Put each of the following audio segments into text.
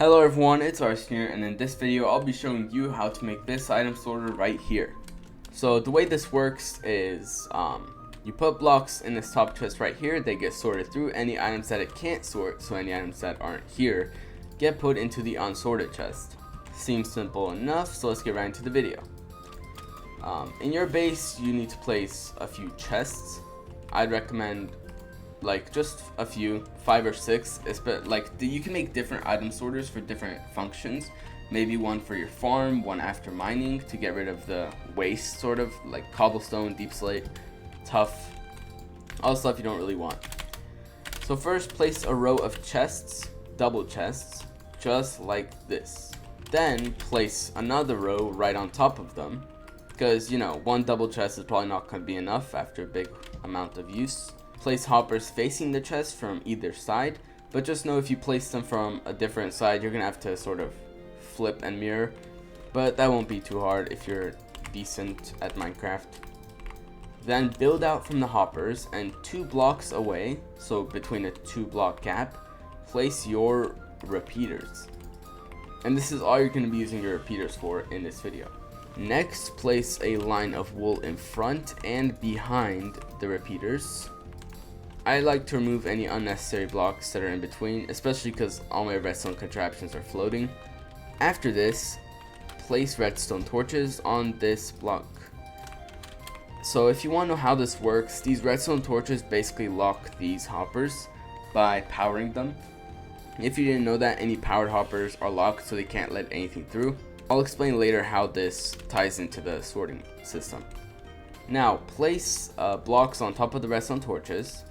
Hello everyone, it's Arsene here, and in this video I'll be showing you how to make this item sorter right here. So the way this works is you put blocks in this top chest right here. They get sorted through. Any items that it can't sort, so any items that aren't here, get put into the unsorted chest. Seems simple enough, so let's get right into the video. In your base you need to place a few chests. I'd recommend like just a few, 5 or 6. You can make different item sorters for different functions. Maybe one for your farm, one after mining to get rid of the waste, sort of like cobblestone, deep slate, tough, all stuff you don't really want. So first, place a row of chests, double chests, just like this. Then place another row right on top of them, because one double chest is probably not going to be enough after a big amount of use. Place hoppers facing the chest from either side, but just know if you place them from a different side, you're gonna have to sort of flip and mirror, but that won't be too hard if you're decent at Minecraft. Then build out from the hoppers, and 2 blocks away, so between a 2-block gap, place your repeaters. And this is all you're gonna be using your repeaters for in this video. Next, place a line of wool in front and behind the repeaters. I like to remove any unnecessary blocks that are in between, especially because all my redstone contraptions are floating. After this, place redstone torches on this block. So if you want to know how this works, these redstone torches basically lock these hoppers by powering them. If you didn't know that, any powered hoppers are locked so they can't let anything through. I'll explain later how this ties into the sorting system. Now place blocks on top of the redstone torches.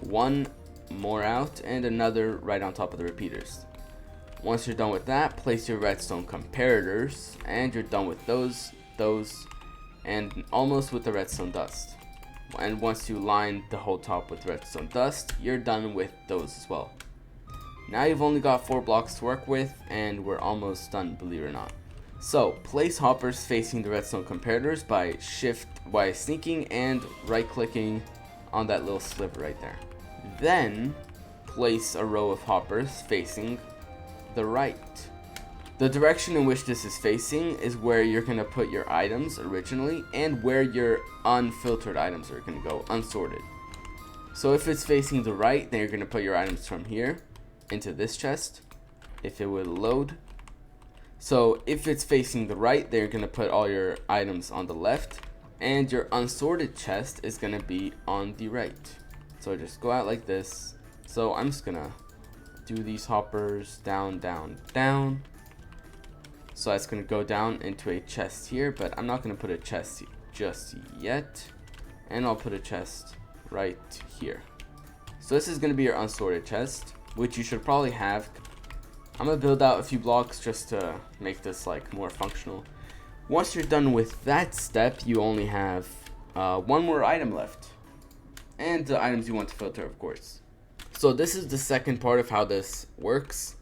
One more out and another right on top of the repeaters. Once you're done with that, place your redstone comparators, and you're done with those, and almost with the redstone dust. And once you line the whole top with redstone dust, you're done with those as well. Now you've only got 4 blocks to work with, and we're almost done, believe it or not. So place hoppers facing the redstone comparators by sneaking and right clicking on that little sliver right there. Then place a row of hoppers facing the right. The direction in which this is facing is where you're going to put your items originally, and where your unfiltered items are going to go, unsorted. So if it's facing the right, then you're going to put your items from here into this chest, if it will load. So if it's facing the right, then you're going to put all your items on the left, and your unsorted chest is going to be on the right. So just go out like this. So I'm just gonna do these hoppers down, down, down. So that's gonna go down into a chest here, but I'm not gonna put a chest just yet. And I'll put a chest right here. So this is gonna be your unsorted chest, which you should probably have. I'm gonna build out a few blocks just to make this like more functional. Once you're done with that step, you only have one more item left. And the items you want to filter, of course. So this is the second part of how this works.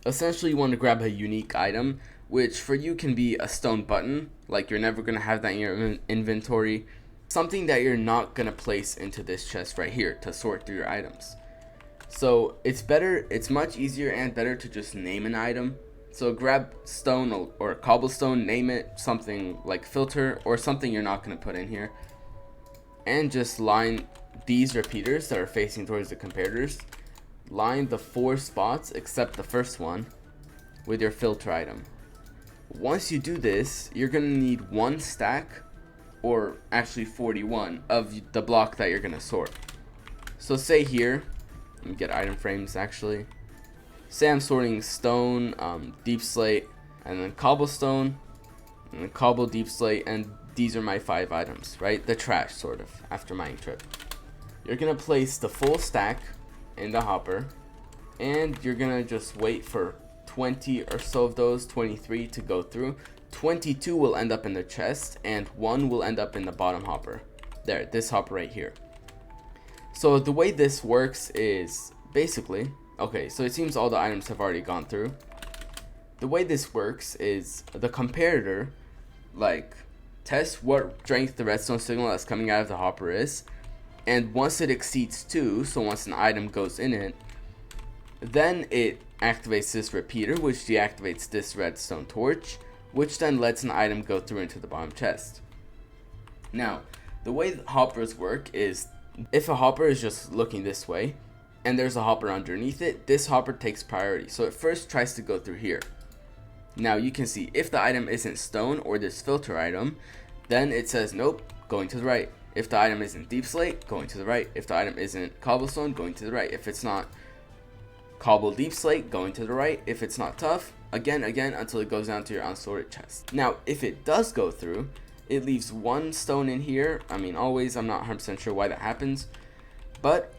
Essentially, you want to grab a unique item, which for you can be a stone button, like you're never going to have that in your inventory. Something that you're not going to place into this chest right here to sort through your items. So it's much easier and better to just name an item. So grab stone or cobblestone, name it something like filter, or something you're not going to put in here. And just line these repeaters that are facing towards the comparators. Line the 4 spots except the first one with your filter item. Once you do this, you're going to need 1 stack, or actually 41, of the block that you're going to sort. So say here, let me get item frames actually. Say I'm sorting stone, deep slate, and then cobblestone, and then cobble, deep slate, and these are my 5 items, right? The trash, sort of, after mining trip. You're gonna place the full stack in the hopper, and you're gonna just wait for 20 or so of those, 23 to go through. 22 will end up in the chest, and 1 will end up in the bottom hopper. There, this hopper right here. So the way this works is basically, okay, so it seems all the items have already gone through. The way this works is the comparator, like, test what strength the redstone signal that's coming out of the hopper is, and once it exceeds 2, so once an item goes in it, then it activates this repeater, which deactivates this redstone torch, which then lets an item go through into the bottom chest. Now, the way that hoppers work is, if a hopper is just looking this way, and there's a hopper underneath it, this hopper takes priority, so it first tries to go through here. Now you can see, if the item isn't stone or this filter item, then it says nope, going to the right. If the item isn't deep slate, going to the right. If the item isn't cobblestone, going to the right. If it's not cobble deep slate, going to the right. If it's not tough, again until it goes down to your unsorted chest. Now if it does go through, it leaves one stone in here. I mean, always, I'm not 100% sure why that happens, but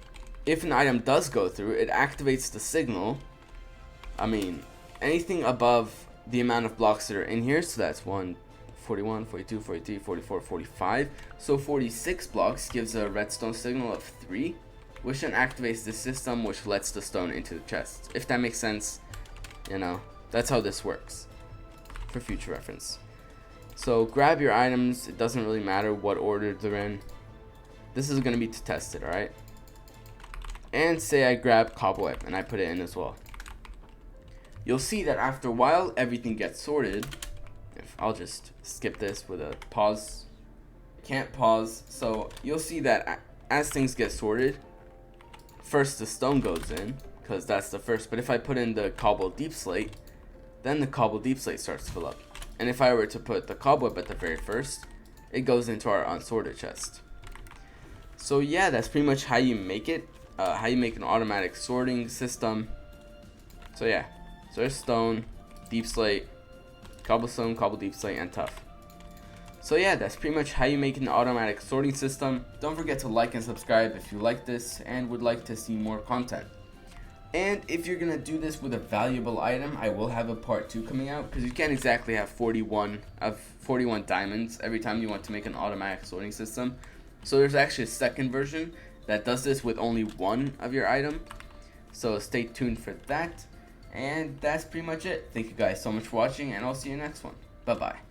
if an item does go through, it activates the signal. I mean, anything above the amount of blocks that are in here, so that's 1, 41, 42, 43, 44, 45, so 46 blocks gives a redstone signal of 3, which then activates the system, which lets the stone into the chest. If that makes sense, you know, that's how this works, for future reference. So grab your items, it doesn't really matter what order they're in. This is going to be to test it, alright? And say I grab cobweb and I put it in as well. You'll see that after a while, everything gets sorted. If I'll just skip this with a pause. Can't pause. So you'll see that as things get sorted, first the stone goes in, because that's the first. But if I put in the cobble deep slate, then the cobble deep slate starts to fill up. And if I were to put the cobweb at the very first, it goes into our unsorted chest. So yeah, that's pretty much how you make it. How you make an automatic sorting system. So yeah, so there's stone, deep slate, cobblestone, cobble deep slate, and tough. So yeah, that's pretty much how you make an automatic sorting system. Don't forget to like and subscribe if you like this and would like to see more content. And if you're gonna do this with a valuable item, I will have a part 2 coming out, because you can't exactly have 41 diamonds every time you want to make an automatic sorting system. So there's actually a second version that does this with only one of your item. So stay tuned for that. And that's pretty much it. Thank you guys so much for watching, and I'll see you next one. Bye bye.